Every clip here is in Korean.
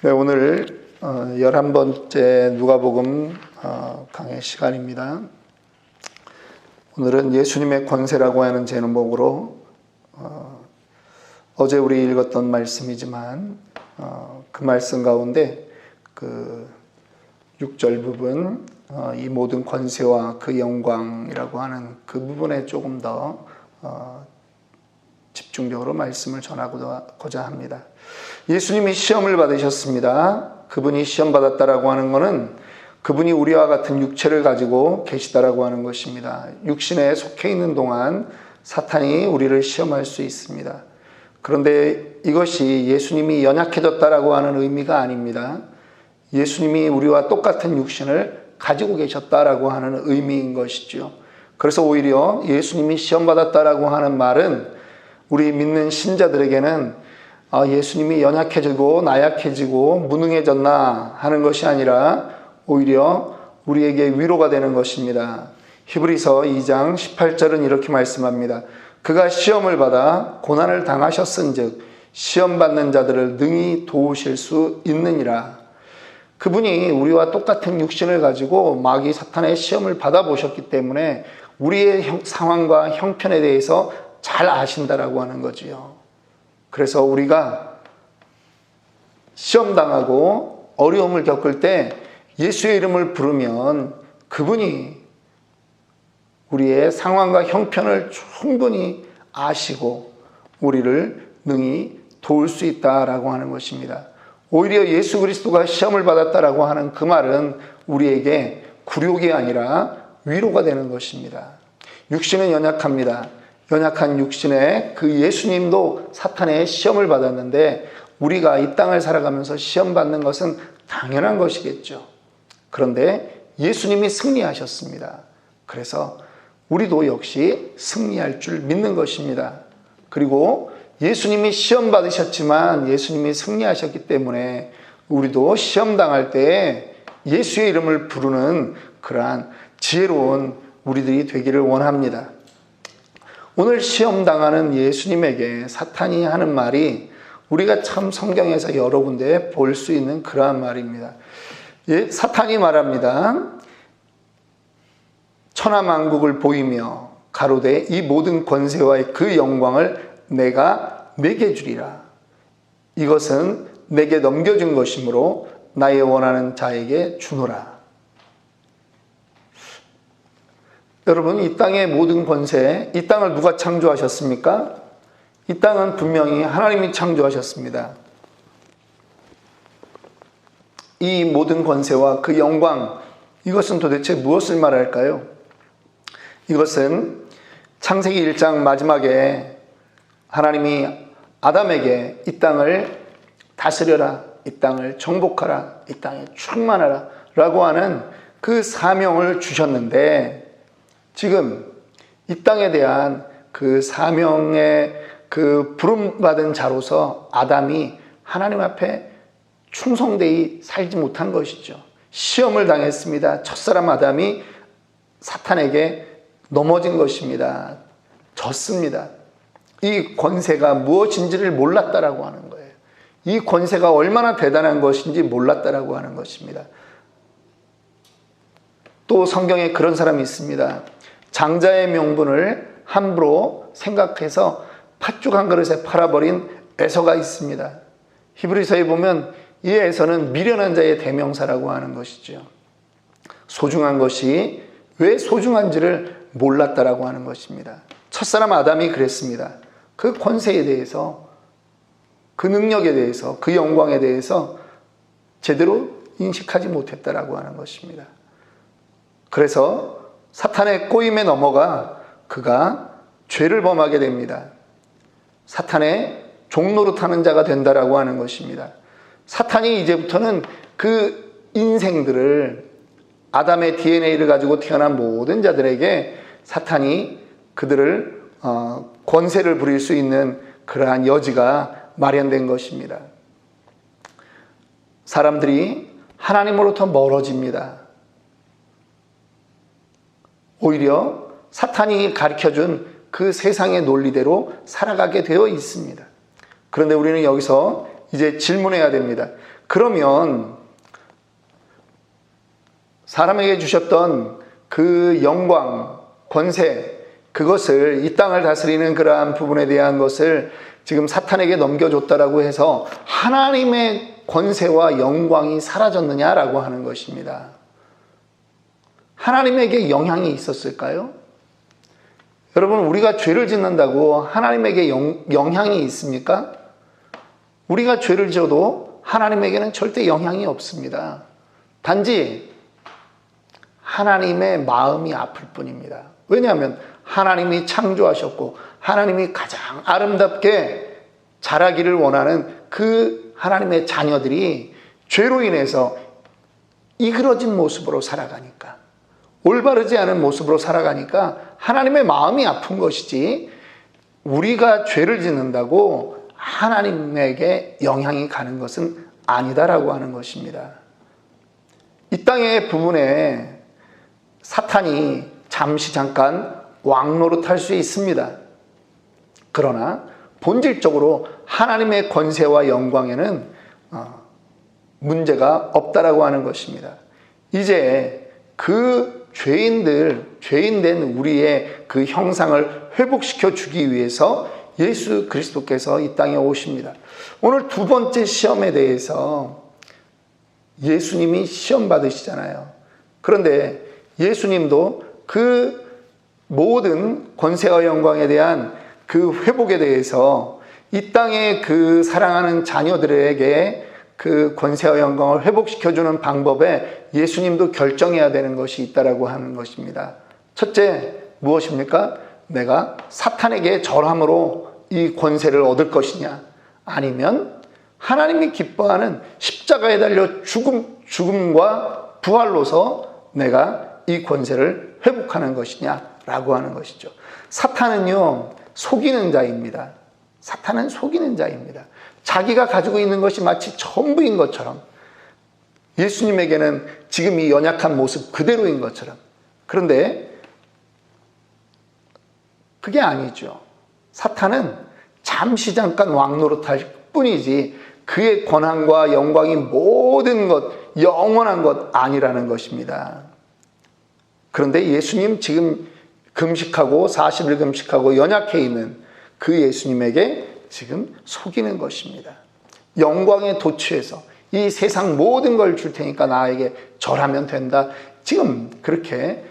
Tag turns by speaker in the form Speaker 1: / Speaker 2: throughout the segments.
Speaker 1: 네, 오늘 11번째 누가복음 강의 시간입니다. 오늘은 예수님의 권세라고 하는 제목으로 어제 우리 읽었던 말씀이지만 그 말씀 가운데 그 6절 부분 이 모든 권세와 그 영광이라고 하는 그 부분에 조금 더 집중적으로 말씀을 전하고자 합니다. 예수님이 시험을 받으셨습니다. 그분이 시험 받았다라고 하는 것은 그분이 우리와 같은 육체를 가지고 계시다라고 하는 것입니다. 육신에 속해 있는 동안 사탄이 우리를 시험할 수 있습니다. 그런데 이것이 예수님이 연약해졌다라고 하는 의미가 아닙니다. 예수님이 우리와 똑같은 육신을 가지고 계셨다라고 하는 의미인 것이죠. 그래서 오히려 예수님이 시험 받았다라고 하는 말은 우리 믿는 신자들에게는 예수님이 연약해지고 나약해지고 무능해졌나 하는 것이 아니라 오히려 우리에게 위로가 되는 것입니다. 히브리서 2장 18절은 이렇게 말씀합니다. 그가 시험을 받아 고난을 당하셨은즉 시험 받는 자들을 능히 도우실 수 있느니라. 그분이 우리와 똑같은 육신을 가지고 마귀 사탄의 시험을 받아보셨기 때문에 우리의 상황과 형편에 대해서 잘 아신다라고 하는 거지요. 그래서 우리가 시험당하고 어려움을 겪을 때 예수의 이름을 부르면 그분이 우리의 상황과 형편을 충분히 아시고 우리를 능히 도울 수 있다라고 하는 것입니다. 오히려 예수 그리스도가 시험을 받았다라고 하는 그 말은 우리에게 굴욕이 아니라 위로가 되는 것입니다. 육신은 연약합니다. 연약한 육신에 그 예수님도 사탄의 시험을 받았는데 우리가 이 땅을 살아가면서 시험 받는 것은 당연한 것이겠죠. 그런데 예수님이 승리하셨습니다. 그래서 우리도 역시 승리할 줄 믿는 것입니다. 그리고 예수님이 시험 받으셨지만 예수님이 승리하셨기 때문에 우리도 시험 당할 때 예수의 이름을 부르는 그러한 지혜로운 우리들이 되기를 원합니다. 오늘 시험 당하는 예수님에게 사탄이 하는 말이 우리가 참 성경에서 여러 군데 볼 수 있는 그러한 말입니다. 사탄이 말합니다. 천하만국을 보이며 가로되 이 모든 권세와 그 영광을 내가 내게 주리라. 이것은 내게 넘겨준 것이므로 나의 원하는 자에게 주노라. 여러분, 이 땅의 모든 권세, 이 땅을 누가 창조하셨습니까? 이 땅은 분명히 하나님이 창조하셨습니다. 이 모든 권세와 그 영광, 이것은 도대체 무엇을 말할까요? 이것은 창세기 1장 마지막에 하나님이 아담에게 이 땅을 다스려라, 이 땅을 정복하라, 이 땅에 충만하라 라고 하는 그 사명을 주셨는데 지금 이 땅에 대한 그 사명의 그 부름받은 자로서 아담이 하나님 앞에 충성되이 살지 못한 것이죠. 시험을 당했습니다. 첫사람 아담이 사탄에게 넘어진 것입니다. 졌습니다. 이 권세가 무엇인지를 몰랐다라고 하는 거예요. 이 권세가 얼마나 대단한 것인지 몰랐다라고 하는 것입니다. 또 성경에 그런 사람이 있습니다. 장자의 명분을 함부로 생각해서 팥죽 한 그릇에 팔아버린 에서가 있습니다. 히브리서에 보면 이 에서는 미련한 자의 대명사라고 하는 것이죠. 소중한 것이 왜 소중한지를 몰랐다라고 하는 것입니다. 첫사람 아담이 그랬습니다. 그 권세에 대해서, 그 능력에 대해서, 그 영광에 대해서 제대로 인식하지 못했다라고 하는 것입니다. 그래서 사탄의 꼬임에 넘어가 그가 죄를 범하게 됩니다. 사탄의 종노릇하는 자가 된다라고 하는 것입니다. 사탄이 이제부터는 그 인생들을 아담의 DNA를 가지고 태어난 모든 자들에게 사탄이 그들을 권세를 부릴 수 있는 그러한 여지가 마련된 것입니다. 사람들이 하나님으로부터 멀어집니다. 오히려 사탄이 가르쳐준 그 세상의 논리대로 살아가게 되어 있습니다. 그런데 우리는 여기서 이제 질문해야 됩니다. 그러면 사람에게 주셨던 그 영광, 권세, 그것을 이 땅을 다스리는 그러한 부분에 대한 것을 지금 사탄에게 넘겨줬다라고 해서 하나님의 권세와 영광이 사라졌느냐라고 하는 것입니다. 하나님에게 영향이 있었을까요? 여러분, 우리가 죄를 짓는다고 하나님에게 영향이 있습니까? 우리가 죄를 지어도 하나님에게는 절대 영향이 없습니다. 단지 하나님의 마음이 아플 뿐입니다. 왜냐하면 하나님이 창조하셨고 하나님이 가장 아름답게 자라기를 원하는 그 하나님의 자녀들이 죄로 인해서 이그러진 모습으로 살아가니까, 올바르지 않은 모습으로 살아가니까 하나님의 마음이 아픈 것이지, 우리가 죄를 짓는다고 하나님에게 영향이 가는 것은 아니다라고 하는 것입니다. 이 땅의 부분에 사탄이 잠시 잠깐 왕노릇할 수 있습니다. 그러나 본질적으로 하나님의 권세와 영광에는 문제가 없다라고 하는 것입니다. 이제 그 죄인된 우리의 그 형상을 회복시켜 주기 위해서 예수 그리스도께서 이 땅에 오십니다. 오늘 두 번째 시험에 대해서 예수님이 시험 받으시잖아요. 그런데 예수님도 그 모든 권세와 영광에 대한 그 회복에 대해서 이 땅의 그 사랑하는 자녀들에게 그 권세와 영광을 회복시켜주는 방법에 예수님도 결정해야 되는 것이 있다라고 하는 것입니다. 첫째, 무엇입니까? 내가 사탄에게 절함으로 이 권세를 얻을 것이냐, 아니면 하나님이 기뻐하는 십자가에 달려 죽음과 부활로서 내가 이 권세를 회복하는 것이냐라고 하는 것이죠. 사탄은요, 속이는 자입니다. 사탄은 속이는 자입니다. 자기가 가지고 있는 것이 마치 전부인 것처럼, 예수님에게는 지금 이 연약한 모습 그대로인 것처럼. 그런데 그게 아니죠. 사탄은 잠시 잠깐 왕노릇할 뿐이지 그의 권한과 영광이 모든 것, 영원한 것 아니라는 것입니다. 그런데 예수님 지금 금식하고 40일 금식하고 연약해 있는 그 예수님에게 지금 속이는 것입니다. 영광에 도취해서 이 세상 모든 걸 줄 테니까 나에게 절하면 된다. 지금 그렇게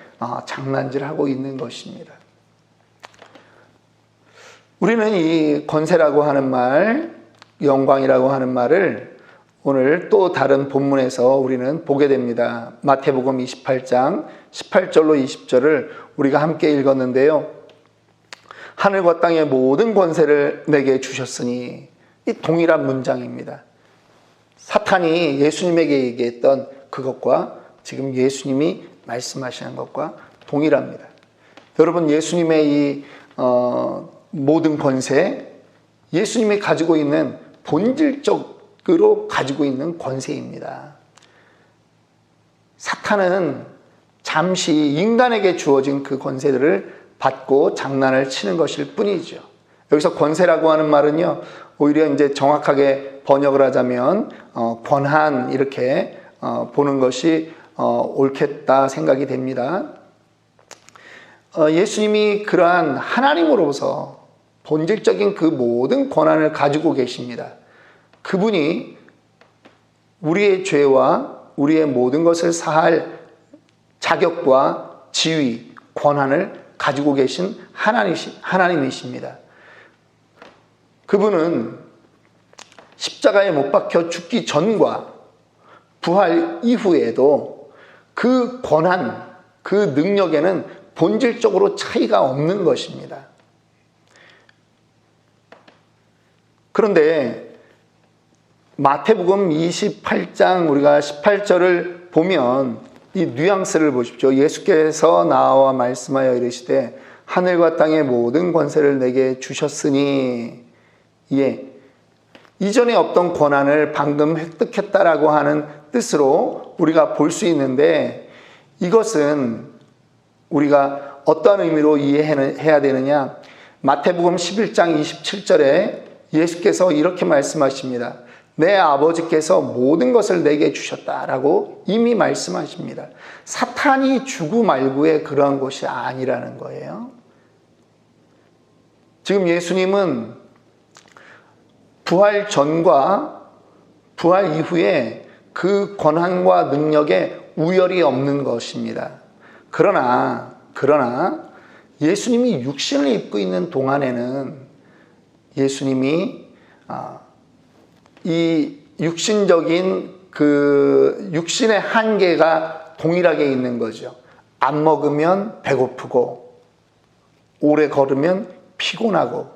Speaker 1: 장난질하고 있는 것입니다. 우리는 이 권세라고 하는 말, 영광이라고 하는 말을 오늘 또 다른 본문에서 우리는 보게 됩니다. 마태복음 28장 18절로 20절을 우리가 함께 읽었는데요. 하늘과 땅의 모든 권세를 내게 주셨으니, 이 동일한 문장입니다. 사탄이 예수님에게 얘기했던 그것과 지금 예수님이 말씀하시는 것과 동일합니다. 여러분, 예수님의 이 모든 권세, 예수님이 가지고 있는 본질적으로 가지고 있는 권세입니다. 사탄은 잠시 인간에게 주어진 그 권세들을 받고 장난을 치는 것일 뿐이죠. 여기서 권세라고 하는 말은요, 오히려 이제 정확하게 번역을 하자면 권한, 이렇게 보는 것이 옳겠다 생각이 됩니다. 예수님이 그러한 하나님으로서 본질적인 그 모든 권한을 가지고 계십니다. 그분이 우리의 죄와 우리의 모든 것을 사할 자격과 지위, 권한을 가지고 계신 하나님이십니다. 그분은 십자가에 못 박혀 죽기 전과 부활 이후에도 그 권한, 그 능력에는 본질적으로 차이가 없는 것입니다. 그런데 마태복음 28장 우리가 18절을 보면 이 뉘앙스를 보십시오. 예수께서 나와 말씀하여 이르시되 하늘과 땅의 모든 권세를 내게 주셨으니, 이전에 없던 권한을 방금 획득했다라고 하는 뜻으로 우리가 볼 수 있는데, 이것은 우리가 어떤 의미로 이해해야 되느냐? 마태복음 11장 27절에 예수께서 이렇게 말씀하십니다. 내 아버지께서 모든 것을 내게 주셨다라고 이미 말씀하십니다. 사탄이 주고 말고의 그러한 것이 아니라는 거예요. 지금 예수님은 부활 전과 부활 이후에 그 권한과 능력에 우열이 없는 것입니다. 그러나 예수님이 육신을 입고 있는 동안에는 예수님이 이 육신적인 그 육신의 한계가 동일하게 있는 거죠. 안 먹으면 배고프고 오래 걸으면 피곤하고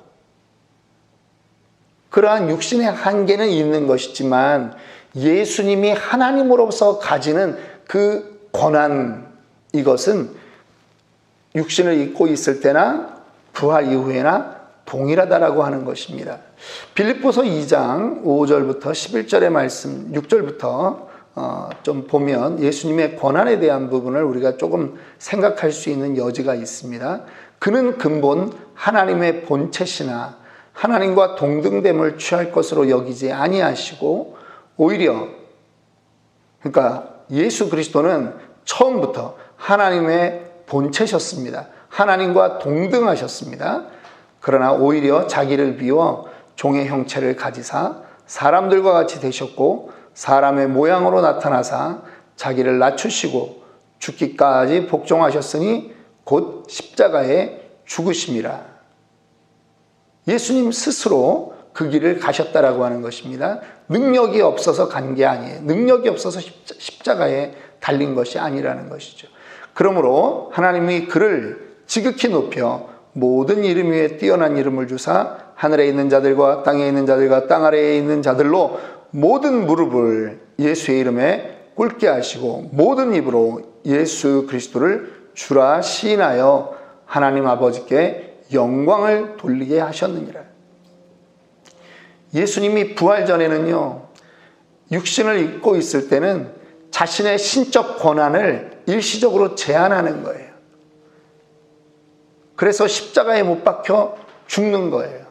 Speaker 1: 그러한 육신의 한계는 있는 것이지만 예수님이 하나님으로서 가지는 그 권한, 이것은 육신을 입고 있을 때나 부활 이후에나 동일하다라고 하는 것입니다. 빌립보서 2장 5절부터 11절의 말씀, 6절부터 좀 보면 예수님의 권한에 대한 부분을 우리가 조금 생각할 수 있는 여지가 있습니다. 그는 근본 하나님의 본체시나 하나님과 동등됨을 취할 것으로 여기지 아니하시고 오히려, 그러니까 예수 그리스도는 처음부터 하나님의 본체셨습니다. 하나님과 동등하셨습니다. 그러나 오히려 자기를 비워 종의 형체를 가지사 사람들과 같이 되셨고 사람의 모양으로 나타나사 자기를 낮추시고 죽기까지 복종하셨으니 곧 십자가에 죽으심이라. 예수님 스스로 그 길을 가셨다라고 하는 것입니다. 능력이 없어서 간 게 아니에요. 능력이 없어서 십자가에 달린 것이 아니라는 것이죠. 그러므로 하나님이 그를 지극히 높여 모든 이름 위에 뛰어난 이름을 주사 하늘에 있는 자들과 땅에 있는 자들과 땅 아래에 있는 자들로 모든 무릎을 예수의 이름에 꿇게 하시고 모든 입으로 예수 그리스도를 주라 시인하여 하나님 아버지께 영광을 돌리게 하셨느니라. 예수님이 부활 전에는요, 육신을 입고 있을 때는 자신의 신적 권한을 일시적으로 제한하는 거예요. 그래서 십자가에 못 박혀 죽는 거예요.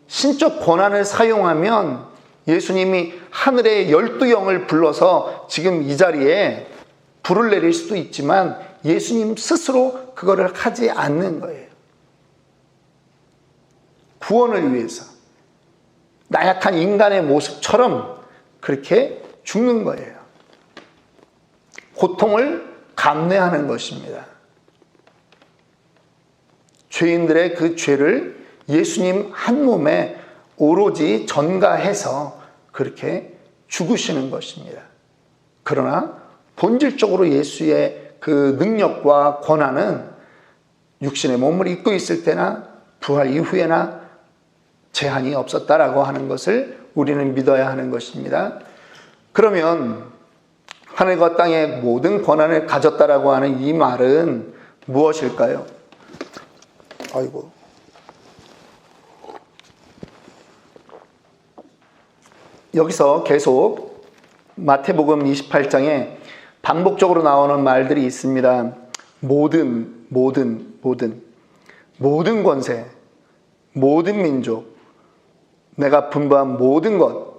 Speaker 1: 신적 권한을 사용하면 예수님이 하늘의 12영을 불러서 지금 이 자리에 불을 내릴 수도 있지만 예수님 스스로 그거를 하지 않는 거예요. 구원을 위해서 나약한 인간의 모습처럼 그렇게 죽는 거예요. 고통을 감내하는 것입니다. 죄인들의 그 죄를 예수님 한 몸에 오로지 전가해서 그렇게 죽으시는 것입니다. 그러나 본질적으로 예수의 그 능력과 권한은 육신의 몸을 입고 있을 때나 부활 이후에나 제한이 없었다라고 하는 것을 우리는 믿어야 하는 것입니다. 그러면 하늘과 땅의 모든 권한을 가졌다라고 하는 이 말은 무엇일까요? 아이고. 여기서 계속 마태복음 28장에 반복적으로 나오는 말들이 있습니다. 모든 권세, 모든 민족, 내가 분부한 모든 것.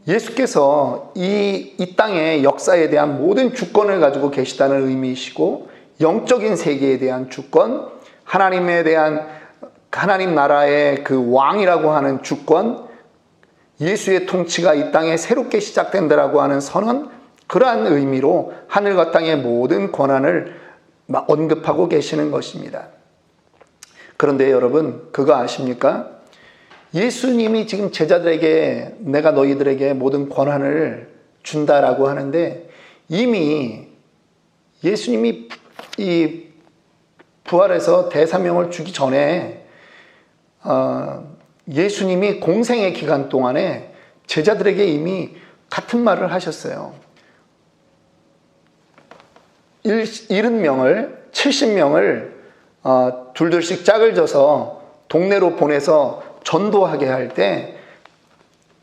Speaker 1: 예수께서 이 땅의 역사에 대한 모든 주권을 가지고 계시다는 의미이시고 영적인 세계에 대한 주권, 하나님에 대한 하나님 나라의 그 왕이라고 하는 주권, 예수의 통치가 이 땅에 새롭게 시작된다라고 하는 선언, 그러한 의미로 하늘과 땅의 모든 권한을 언급하고 계시는 것입니다. 그런데 여러분, 그거 아십니까? 예수님이 지금 제자들에게 내가 너희들에게 모든 권한을 준다라고 하는데 이미 예수님이 이 부활해서 대사명을 주기 전에 예수님이 공생의 기간 동안에 제자들에게 이미 같은 말을 하셨어요. 70명을 70명을 둘둘씩 짝을 져서 동네로 보내서 전도하게 할 때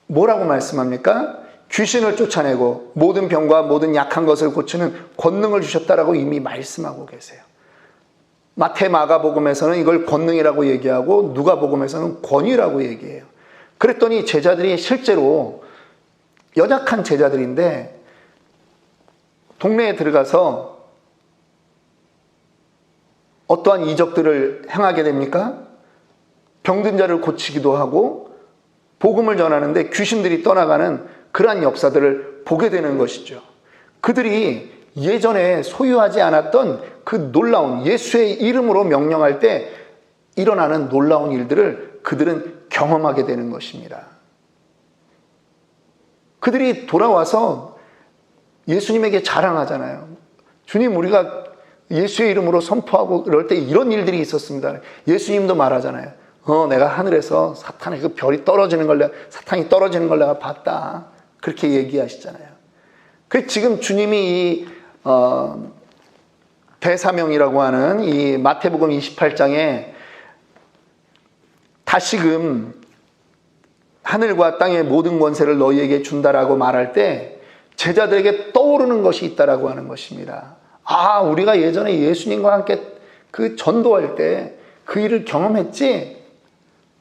Speaker 1: 뭐라고 말씀합니까? 귀신을 쫓아내고 모든 병과 모든 약한 것을 고치는 권능을 주셨다라고 이미 말씀하고 계세요. 마태 마가복음에서는 이걸 권능이라고 얘기하고 누가복음에서는 권위라고 얘기해요. 그랬더니 제자들이 실제로 연약한 제자들인데 동네에 들어가서 어떠한 이적들을 행하게 됩니까? 병든 자를 고치기도 하고 복음을 전하는데 귀신들이 떠나가는 그러한 역사들을 보게 되는 것이죠. 그들이 예전에 소유하지 않았던 그 놀라운 예수의 이름으로 명령할 때 일어나는 놀라운 일들을 그들은 경험하게 되는 것입니다. 그들이 돌아와서 예수님에게 자랑하잖아요. 주님, 우리가 예수의 이름으로 선포하고 그럴 때 이런 일들이 있었습니다. 예수님도 말하잖아요. 내가 하늘에서 사탄의 그 별이 떨어지는 걸 사탄이 떨어지는 걸 내가 봤다. 그렇게 얘기하시잖아요. 그 지금 주님이 이 대사명이라고 하는 이 마태복음 28장에 다시금 하늘과 땅의 모든 권세를 너희에게 준다라고 말할 때 제자들에게 떠오르는 것이 있다라고 하는 것입니다. 우리가 예전에 예수님과 함께 그 전도할 때 그 일을 경험했지?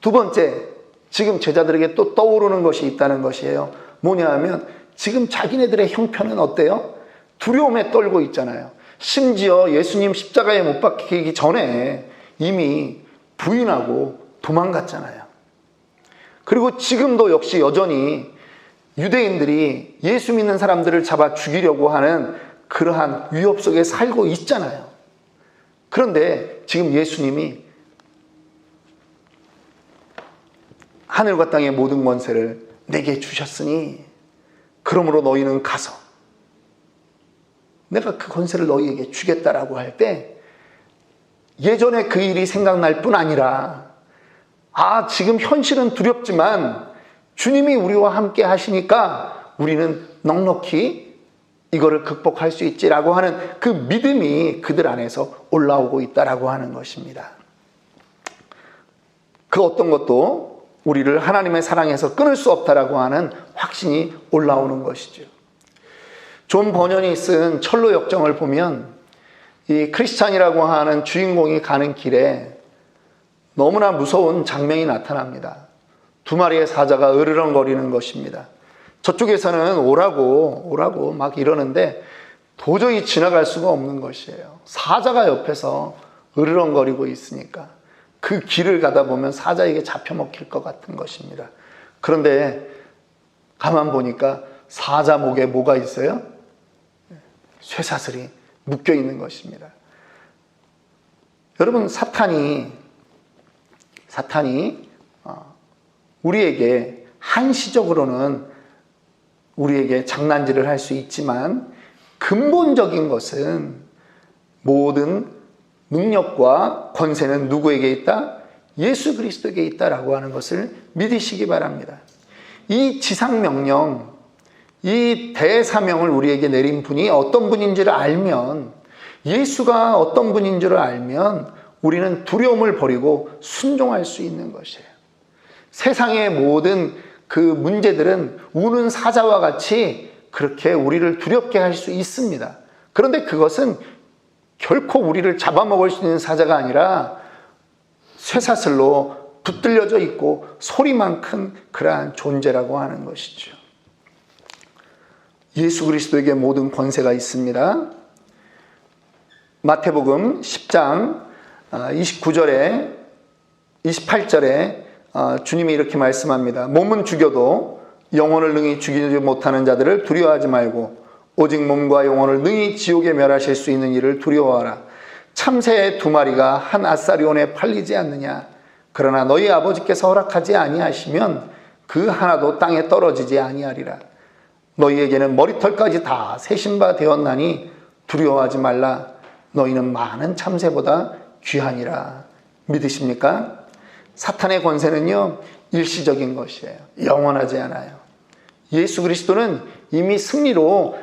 Speaker 1: 두 번째, 지금 제자들에게 또 떠오르는 것이 있다는 것이에요. 뭐냐 하면 지금 자기네들의 형편은 어때요? 두려움에 떨고 있잖아요. 심지어 예수님 십자가에 못 박히기 전에 이미 부인하고 도망갔잖아요. 그리고 지금도 역시 여전히 유대인들이 예수 믿는 사람들을 잡아 죽이려고 하는 그러한 위협 속에 살고 있잖아요. 그런데 지금 예수님이 하늘과 땅의 모든 권세를 내게 주셨으니 그러므로 너희는 가서 내가 그 권세를 너희에게 주겠다라고 할 때 예전에 그 일이 생각날 뿐 아니라 지금 현실은 두렵지만 주님이 우리와 함께 하시니까 우리는 넉넉히 이거를 극복할 수 있지라고 하는 그 믿음이 그들 안에서 올라오고 있다라고 하는 것입니다. 그 어떤 것도 우리를 하나님의 사랑에서 끊을 수 없다라고 하는 확신이 올라오는 것이죠. 존 버년이 쓴 철로 역정을 보면 이 크리스찬이라고 하는 주인공이 가는 길에 너무나 무서운 장면이 나타납니다. 두 마리의 사자가 으르렁거리는 것입니다. 저쪽에서는 오라고 막 이러는데 도저히 지나갈 수가 없는 것이에요. 사자가 옆에서 으르렁거리고 있으니까 그 길을 가다 보면 사자에게 잡혀먹힐 것 같은 것입니다. 그런데 가만 보니까 사자 목에 뭐가 있어요? 쇠사슬이 묶여 있는 것입니다. 여러분, 사탄이 우리에게 한시적으로는 우리에게 장난질을 할 수 있지만 근본적인 것은 모든 능력과 권세는 누구에게 있다? 예수 그리스도에게 있다라고 하는 것을 믿으시기 바랍니다. 이 지상명령, 이 대사명을 우리에게 내린 분이 어떤 분인지를 알면, 예수가 어떤 분인 줄 알면 우리는 두려움을 버리고 순종할 수 있는 것이에요. 세상의 모든 그 문제들은 우는 사자와 같이 그렇게 우리를 두렵게 할 수 있습니다. 그런데 그것은 결코 우리를 잡아먹을 수 있는 사자가 아니라 쇠사슬로 붙들려져 있고 소리만 큰 그러한 존재라고 하는 것이죠. 예수 그리스도에게 모든 권세가 있습니다. 마태복음 10장 29절에 28절에 주님이 이렇게 말씀합니다. 몸은 죽여도 영혼을 능히 죽이지 못하는 자들을 두려워하지 말고 오직 몸과 영혼을 능히 지옥에 멸하실 수 있는 이를 두려워하라. 참새 두 마리가 한 아사리온에 팔리지 않느냐. 그러나 너희 아버지께서 허락하지 아니하시면 그 하나도 땅에 떨어지지 아니하리라. 너희에게는 머리털까지 다 세신 바 되었나니 두려워하지 말라. 너희는 많은 참새보다 귀하니라. 믿으십니까? 사탄의 권세는요, 일시적인 것이에요. 영원하지 않아요. 예수 그리스도는 이미 승리로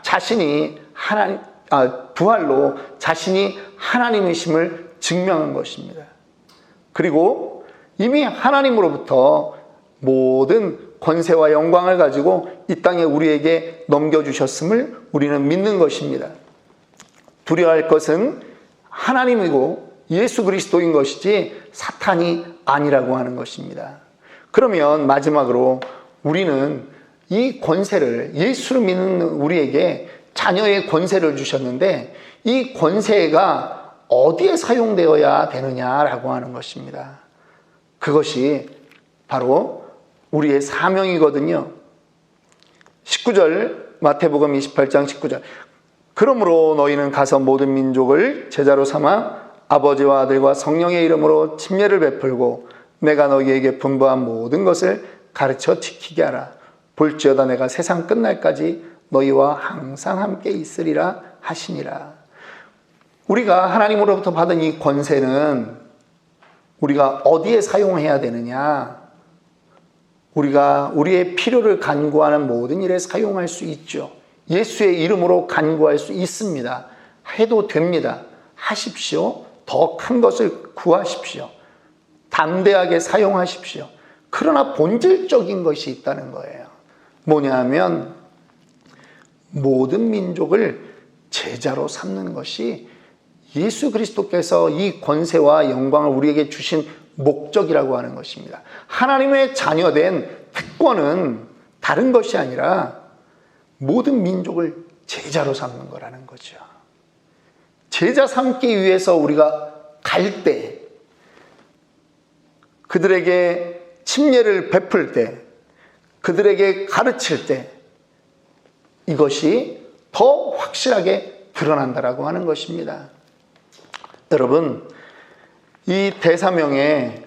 Speaker 1: 자신이 부활로 자신이 하나님이심을 증명한 것입니다. 그리고 이미 하나님으로부터 모든 권세와 영광을 가지고 이 땅에 우리에게 넘겨주셨음을 우리는 믿는 것입니다. 두려워할 것은 하나님이고 예수 그리스도인 것이지 사탄이 아니라고 하는 것입니다. 그러면 마지막으로 우리는 이 권세를, 예수를 믿는 우리에게 자녀의 권세를 주셨는데 이 권세가 어디에 사용되어야 되느냐라고 하는 것입니다. 그것이 바로 우리의 사명이거든요. 19절, 마태복음 28장 19절. 그러므로 너희는 가서 모든 민족을 제자로 삼아 아버지와 아들과 성령의 이름으로 침례를 베풀고 내가 너희에게 분부한 모든 것을 가르쳐 지키게 하라. 볼지어다 내가 세상 끝날까지 너희와 항상 함께 있으리라 하시니라. 우리가 하나님으로부터 받은 이 권세는 우리가 어디에 사용해야 되느냐? 우리가 우리의 필요를 간구하는 모든 일에 사용할 수 있죠. 예수의 이름으로 간구할 수 있습니다. 해도 됩니다. 하십시오. 더 큰 것을 구하십시오. 담대하게 사용하십시오. 그러나 본질적인 것이 있다는 거예요. 뭐냐 하면 모든 민족을 제자로 삼는 것이 예수 그리스도께서 이 권세와 영광을 우리에게 주신 목적이라고 하는 것입니다. 하나님의 자녀된 특권은 다른 것이 아니라 모든 민족을 제자로 삼는 거라는 거죠. 제자 삼기 위해서 우리가 갈 때, 그들에게 침례를 베풀 때, 그들에게 가르칠 때 이것이 더 확실하게 드러난다라고 하는 것입니다. 여러분, 이 대사명에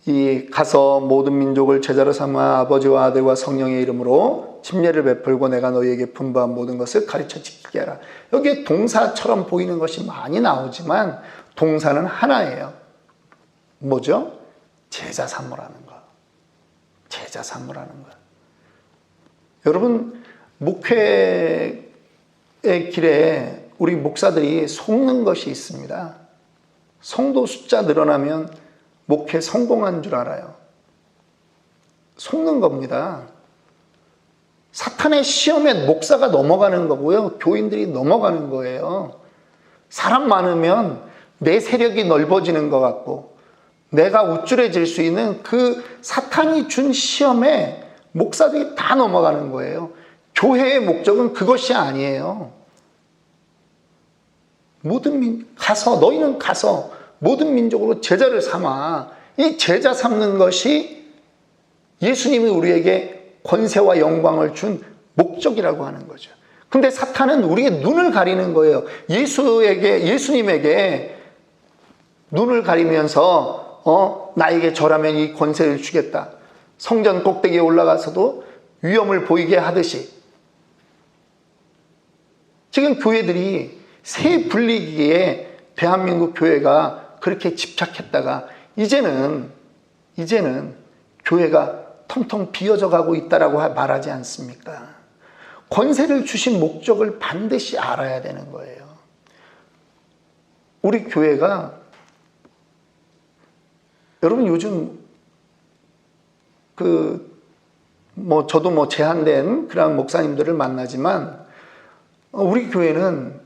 Speaker 1: 이 가서 모든 민족을 제자로 삼아 아버지와 아들과 성령의 이름으로 침례를 베풀고 내가 너희에게 분부한 모든 것을 가르쳐 지키게 하라. 여기에 동사처럼 보이는 것이 많이 나오지만 동사는 하나예요. 뭐죠? 제자 삼으라는 거. 제자 삼으라는 거. 여러분, 목회의 길에 우리 목사들이 속는 것이 있습니다. 성도 숫자 늘어나면 목회 성공한 줄 알아요. 속는 겁니다. 사탄의 시험에 목사가 넘어가는 거고요. 교인들이 넘어가는 거예요. 사람 많으면 내 세력이 넓어지는 것 같고 내가 우쭐해질 수 있는 그 사탄이 준 시험에 목사들이 다 넘어가는 거예요. 교회의 목적은 그것이 아니에요. 너희는 가서 모든 민족으로 제자를 삼아. 이 제자 삼는 것이 예수님이 우리에게 권세와 영광을 준 목적이라고 하는 거죠. 근데 사탄은 우리의 눈을 가리는 거예요. 예수님에게 눈을 가리면서 나에게 절하면 이 권세를 주겠다. 성전 꼭대기에 올라가서도 위엄을 보이게 하듯이. 지금 교회들이 새 분리기에 대한민국 교회가 그렇게 집착했다가 이제는 교회가 텅텅 비어져 가고 있다라고 말하지 않습니까? 권세를 주신 목적을 반드시 알아야 되는 거예요. 우리 교회가 여러분 요즘 저도 제한된 그런 목사님들을 만나지만 우리 교회는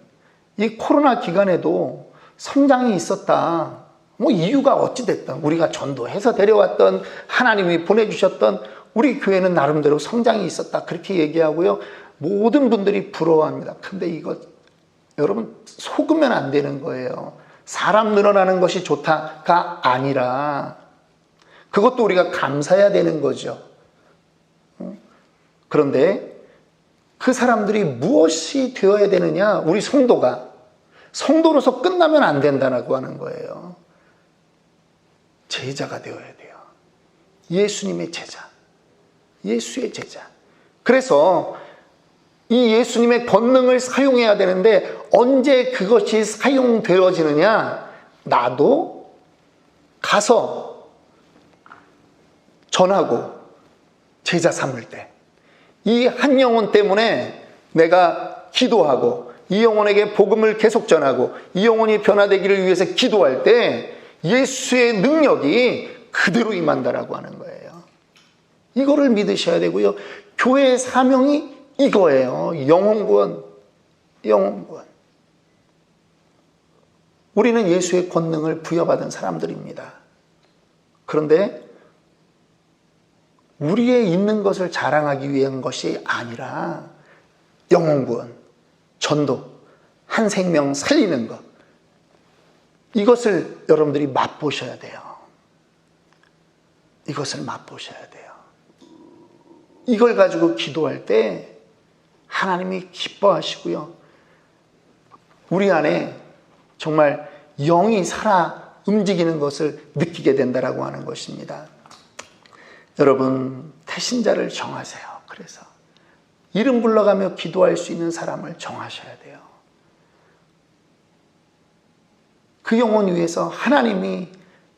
Speaker 1: 이 코로나 기간에도 성장이 있었다. 이유가 어찌됐든 우리가 전도해서 데려왔던 하나님이 보내주셨던 우리 교회는 나름대로 성장이 있었다. 그렇게 얘기하고요. 모든 분들이 부러워합니다. 근데 이거 여러분 속으면 안 되는 거예요. 사람 늘어나는 것이 좋다가 아니라 그것도 우리가 감사해야 되는 거죠. 그런데 그 사람들이 무엇이 되어야 되느냐? 우리 성도로서 끝나면 안 된다고 하는 거예요. 제자가 되어야 돼요. 예수님의 제자. 예수의 제자. 그래서 이 예수님의 권능을 사용해야 되는데 언제 그것이 사용되어지느냐? 나도 가서 전하고 제자 삼을 때. 이 한 영혼 때문에 내가 기도하고 이 영혼에게 복음을 계속 전하고 이 영혼이 변화되기를 위해서 기도할 때 예수의 능력이 그대로 임한다라고 하는 거예요. 이거를 믿으셔야 되고요. 교회의 사명이 이거예요. 영혼구원. 우리는 예수의 권능을 부여받은 사람들입니다. 그런데 우리의 있는 것을 자랑하기 위한 것이 아니라 영혼구원, 전도, 한 생명 살리는 것, 이것을 여러분들이 맛보셔야 돼요. 이것을 맛보셔야 돼요. 이걸 가지고 기도할 때 하나님이 기뻐하시고요. 우리 안에 정말 영이 살아 움직이는 것을 느끼게 된다라고 하는 것입니다. 여러분, 태신자를 정하세요. 그래서 이름 불러가며 기도할 수 있는 사람을 정하셔야 돼요. 그 영혼 위해서 하나님이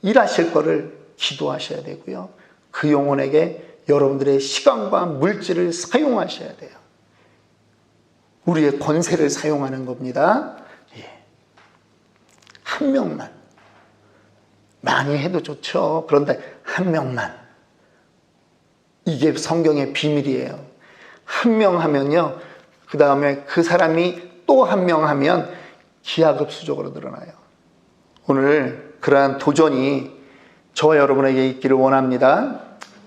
Speaker 1: 일하실 거를 기도하셔야 되고요. 그 영혼에게 여러분들의 시간과 물질을 사용하셔야 돼요. 우리의 권세를 사용하는 겁니다. 한 명만. 많이 해도 좋죠. 그런데 한 명만. 이게 성경의 비밀이에요. 한 명 하면요, 그 다음에 그 사람이 또 한 명 하면 기하급수적으로 늘어나요. 오늘 그러한 도전이 저와 여러분에게 있기를 원합니다.